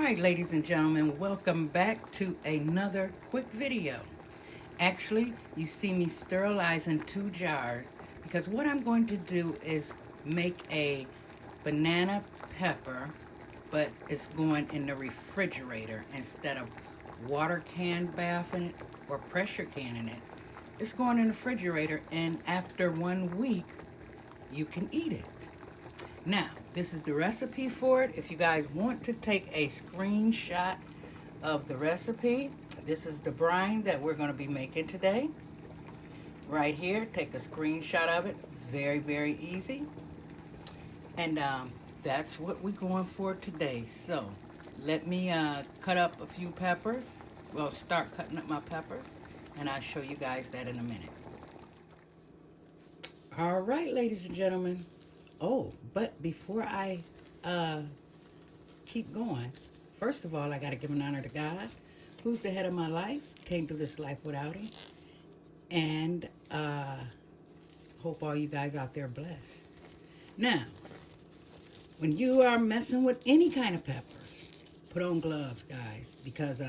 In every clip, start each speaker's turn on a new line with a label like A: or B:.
A: right, ladies and gentlemen, welcome back to another quick video. Actually, you see me sterilizing 2 jars because what I'm going to do is make a banana pepper, but it's going in the refrigerator instead of water can bathing it or pressure canning it. It's going in the refrigerator, and after 1 week, you can eat it. Now, this is the recipe for it. If you guys want to take a screenshot of the recipe, this is the brine that we're going to be making today. Right here, take a screenshot of it. Very, very easy. And that's what we're going for today. So, let me cut up a few peppers. Well, start cutting up my peppers, and I'll show you guys that in a minute. All right, ladies and gentlemen. Oh, but before I keep going, first of all, I got to give an honor to God, who's the head of my life. Came through this life without him. And hope all you guys out there blessed. Now, when you are messing with any kind of peppers, put on gloves, guys, because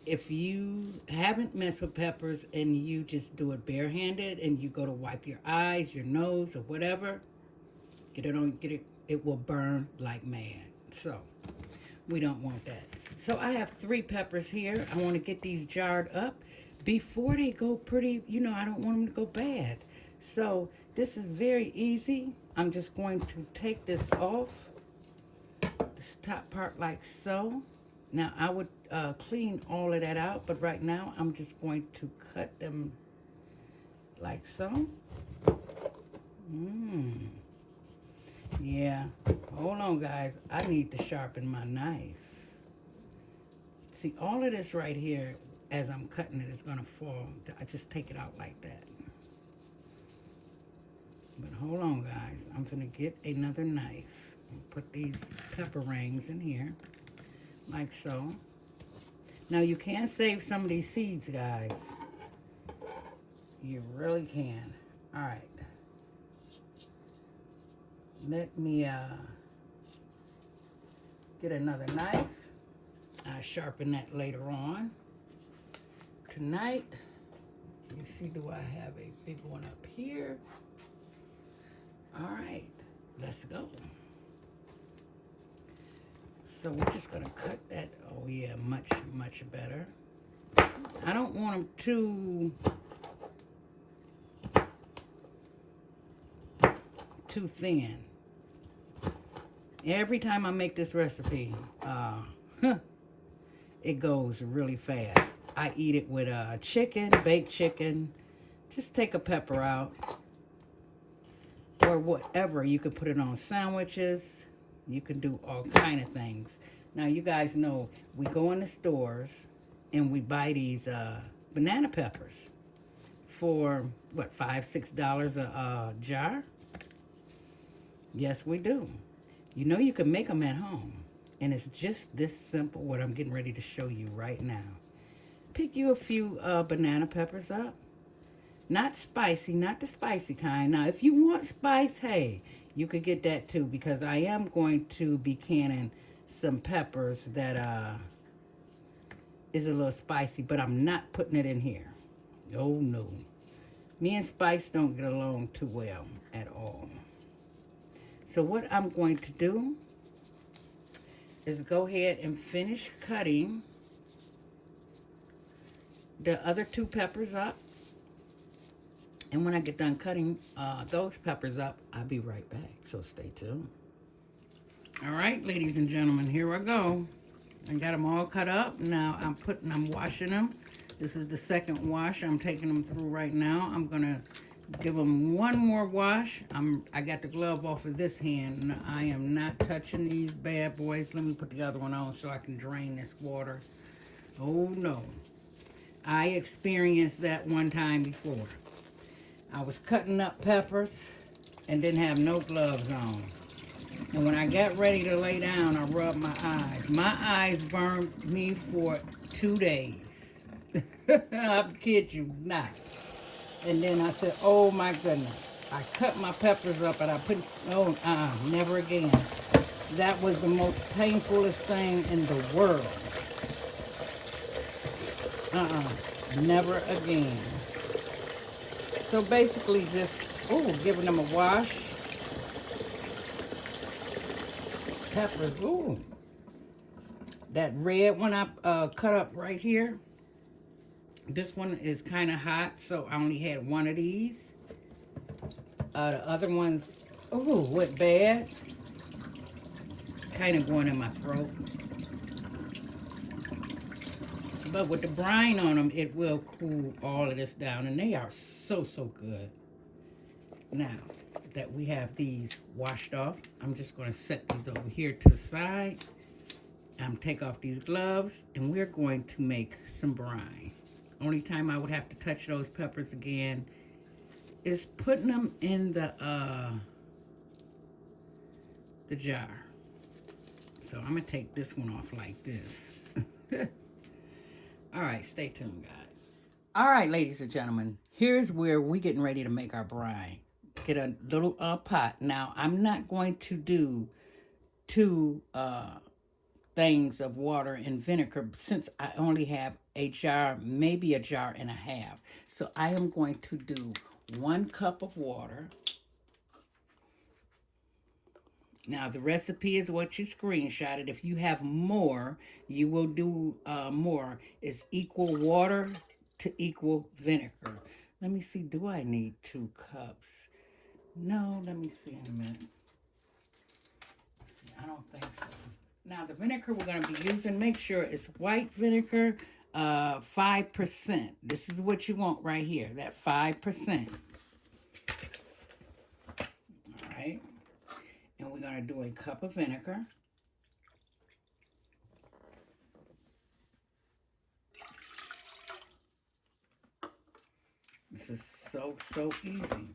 A: if you haven't messed with peppers and you just do it barehanded and you go to wipe your eyes, your nose, or whatever, it will burn like mad. So we don't want that. So I have 3 peppers here. I want to get these jarred up before they go pretty, I don't want them to go bad. So this is very easy. I'm just going to take this off, this top part like so. Now, I would clean all of that out, but right now, I'm just going to cut them like so. Yeah, hold on, guys. I need to sharpen my knife. See, all of this right here, as I'm cutting it, is going to fall. I just take it out like that. But hold on, guys. I'm going to get another knife and put these pepper rings in here. Like so. Now you can save some of these seeds, guys. You really can. Alright. Let me get another knife. I'll sharpen that later on. Tonight, you see, do I have a big one up here? Alright, let's go. So we're just going to cut that. Oh, yeah, much, much better. I don't want them too thin. Every time I make this recipe, it goes really fast. I eat it with chicken, baked chicken. Just take a pepper out. Or whatever. You can put it on sandwiches. You can do all kind of things. Now, you guys know we go in the stores and we buy these banana peppers for, what, $5, $6 a jar? Yes, we do. You know you can make them at home. And it's just this simple, what I'm getting ready to show you right now. Pick you a few banana peppers up. Not spicy, not the spicy kind. Now, if you want spice, hey, you could get that too, because I am going to be canning some peppers that is a little spicy, but I'm not putting it in here. Oh, no. Me and spice don't get along too well at all. So what I'm going to do is go ahead and finish cutting the other 2 peppers up. And when I get done cutting those peppers up, I'll be right back. So stay tuned. All right, ladies and gentlemen, here I go. I got them all cut up. Now I'm washing them. This is the second wash I'm taking them through right now. I'm gonna give them one more wash. I got the glove off of this hand. I am not touching these bad boys. Let me put the other one on so I can drain this water. Oh no. I experienced that one time before. I was cutting up peppers and didn't have no gloves on. And when I got ready to lay down, I rubbed my eyes. My eyes burned me for 2 days. I kid you not. And then I said, oh my goodness. I cut my peppers up and I put, never again. That was the most painfulest thing in the world. Never again. So basically just, giving them a wash. Peppers, that red one I cut up right here. This one is kind of hot, so I only had one of these. The other ones, went bad. Kind of going in my throat. But with the brine on them, it will cool all of this down. And they are so, so good. Now that we have these washed off, I'm just going to set these over here to the side. Take off these gloves, and we're going to make some brine. Only time I would have to touch those peppers again is putting them in the jar. So I'm gonna take this one off like this. All right, stay tuned, guys. All right, ladies and gentlemen, here's where we're getting ready to make our brine. Get a little pot. Now, I'm not going to do 2 things of water and vinegar since I only have a jar, maybe a jar and a half. So I am going to do 1 cup of water. Now the recipe is what you screenshotted. If you have more, you will do more. It's equal water to equal vinegar. Let me see, do I need 2 cups? No, let me see in a minute. See, I don't think so. Now, the vinegar we're going to be using, make sure it's white vinegar, 5%. This is what you want right here, that 5%. All right. And we're going to do a cup of vinegar. This is so, so easy.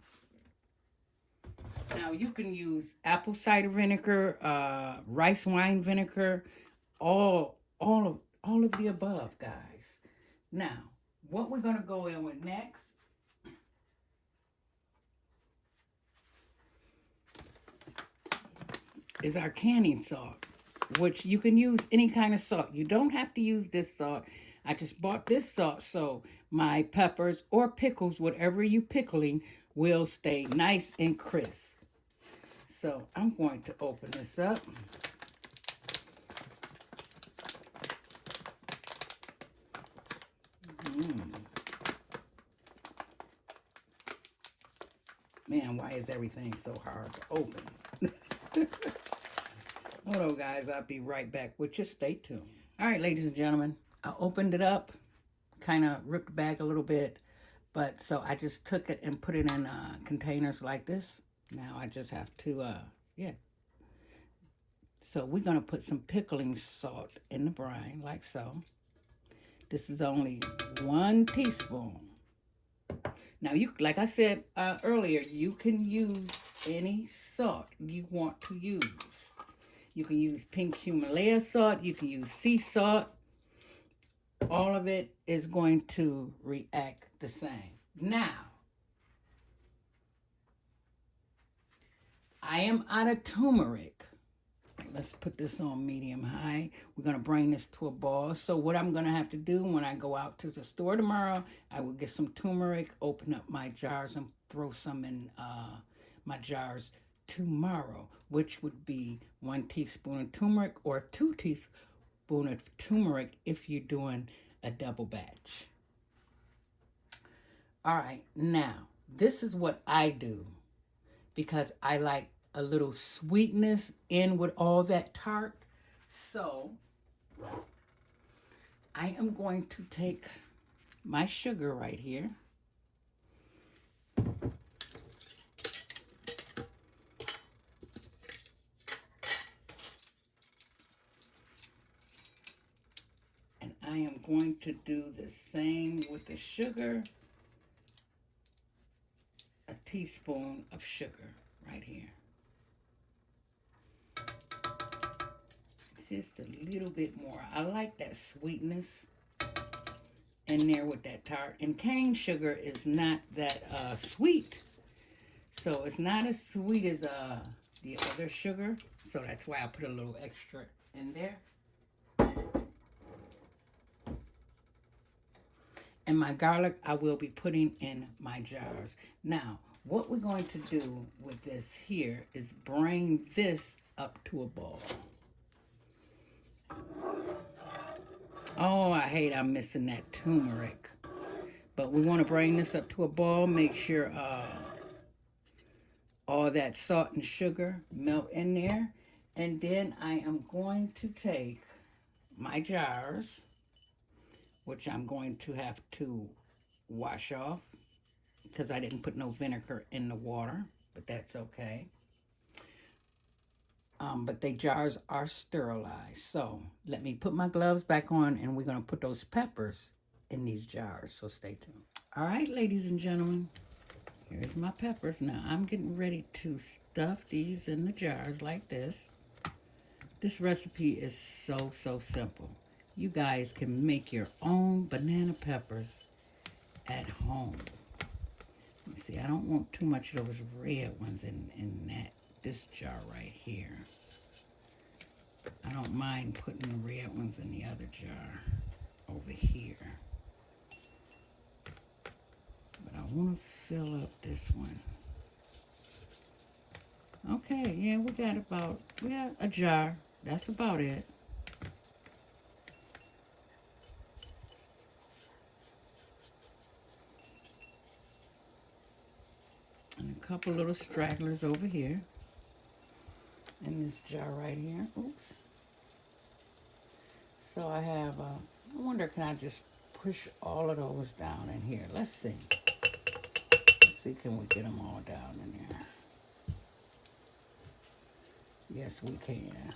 A: Now, you can use apple cider vinegar, rice wine vinegar, all of the above, guys. Now, what we're going to go in with next is our canning salt, which you can use any kind of salt. You don't have to use this salt. I just bought this salt so my peppers or pickles, whatever you pickling, will stay nice and crisp. So I'm going to open this up. Man, why is everything so hard to open? Hold on, guys. I'll be right back with you. Stay tuned. All right, ladies and gentlemen. I opened it up, kind of ripped the bag a little bit. But so I just took it and put it in containers like this. Now I just have to, So we're going to put some pickling salt in the brine, like so. This is only 1 teaspoon. Now, you, like I said earlier, you can use any salt you want to use. You can use pink Himalaya salt. You can use sea salt. All of it is going to react the same. Now, I am out of turmeric. Let's put this on medium high. We're going to bring this to a boil. So what I'm going to have to do when I go out to the store tomorrow, I will get some turmeric, open up my jars, and throw some in my jars tomorrow, which would be 1 teaspoon of turmeric or 2 teaspoons of turmeric if you're doing a double batch. All right, now, this is what I do because I like a little sweetness in with all that tart. So I am going to take my sugar right here. And I am going to do the same with the sugar. A teaspoon of sugar right here. Just a little bit more. I like that sweetness in there with that tart. And cane sugar is not that sweet. So it's not as sweet as the other sugar, so that's why I put a little extra in there. And my garlic I will be putting in my jars. Now, what we're going to do with this here is bring this up to a boil. Oh, I hate I'm missing that turmeric. But we want to bring this up to a boil, make sure all that salt and sugar melt in there. And then I am going to take my jars, which I'm going to have to wash off because I didn't put no vinegar in the water, but that's okay. But the jars are sterilized. So let me put my gloves back on and we're going to put those peppers in these jars. So stay tuned. All right, ladies and gentlemen, here's my peppers. Now I'm getting ready to stuff these in the jars like this. This recipe is so simple. You guys can make your own banana peppers at home. Let me see, I don't want too much of those red ones in this jar right here. I don't mind putting the red ones in the other jar over here. But I want to fill up this one. Okay, yeah, we got a jar. That's about it. And a couple little stragglers over here. In this jar right here. Oops. So I have, I wonder, can I just push all of those down in here? Let's see. Let's see, can we get them all down in there? Yes, we can.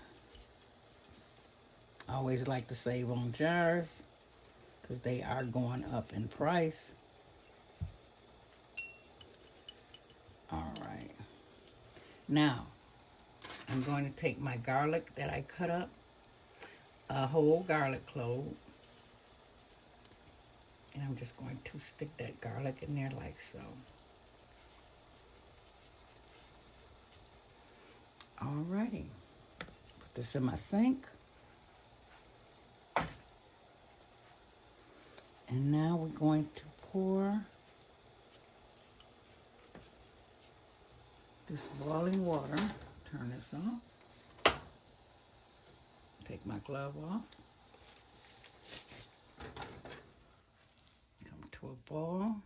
A: I always like to save on jars because they are going up in price. All right. Now, I'm going to take my garlic that I cut up, a whole garlic clove, and I'm just going to stick that garlic in there like so. Alrighty. Put this in my sink. And now we're going to pour this boiling water. Turn this off. Take my glove off. Come to a boil.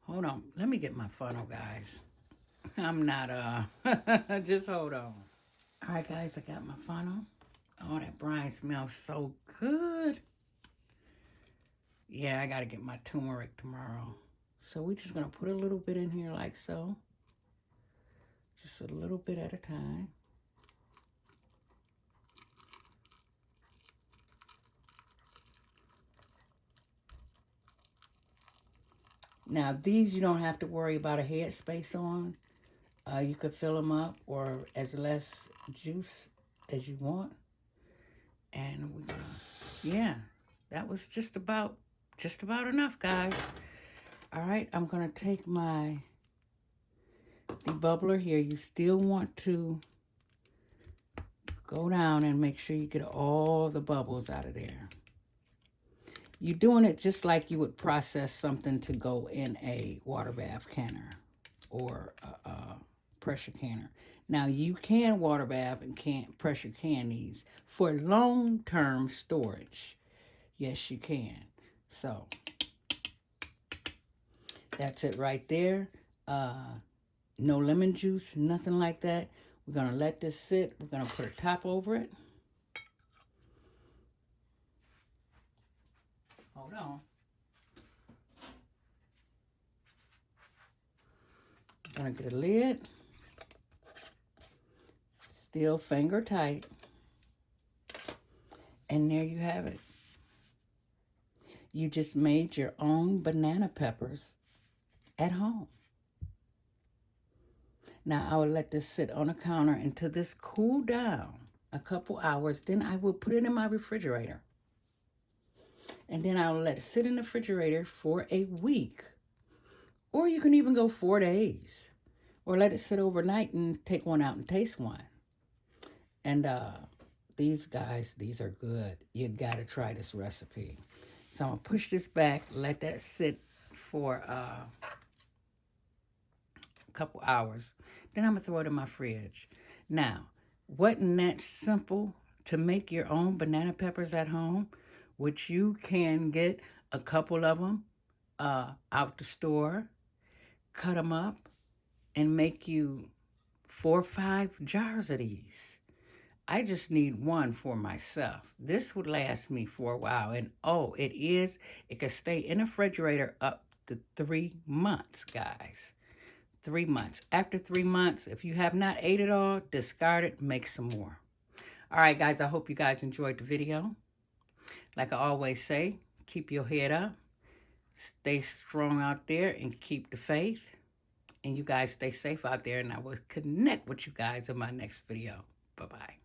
A: Hold on. Let me get my funnel, guys. I'm not, just hold on. All right, guys, I got my funnel. Oh, that brine smells so good. Yeah, I got to get my turmeric tomorrow. So we're just going to put a little bit in here like so. Just a little bit at a time. Now, these you don't have to worry about a head space on. You could fill them up or as less juice as you want. And we're gonna, yeah, that was just about enough, guys. All right, I'm gonna take my debubbler here. You still want to go down and make sure you get all the bubbles out of there. You're doing it just like you would process something to go in a water bath canner or a pressure canner. Now, you can water bath and can't pressure can these for long-term storage. Yes, you can. So, that's it right there. No lemon juice, nothing like that. We're going to let this sit. We're going to put a top over it. Hold on. I'm going to get a lid. Still finger tight. And there you have it. You just made your own banana peppers at home. Now, I will let this sit on the counter until this cool down a couple hours. Then I will put it in my refrigerator. And then I'll let it sit in the refrigerator for a week. Or you can even go 4 days. or let it sit overnight and take one out and taste one. And these guys, these are good. You got to try this recipe. So I'm going to push this back, let that sit for a couple hours. Then I'm going to throw it in my fridge. Now, wasn't that simple to make your own banana peppers at home, which you can get a couple of them out the store, cut them up, and make you 4 or 5 jars of these. I just need one for myself. This would last me for a while. And oh, it can stay in the refrigerator up to 3 months, guys. 3 months. After 3 months, if you have not ate it all, discard it, make some more. All right, guys, I hope you guys enjoyed the video. Like I always say, keep your head up, stay strong out there, and keep the faith. And you guys stay safe out there, and I will connect with you guys in my next video. Bye-bye.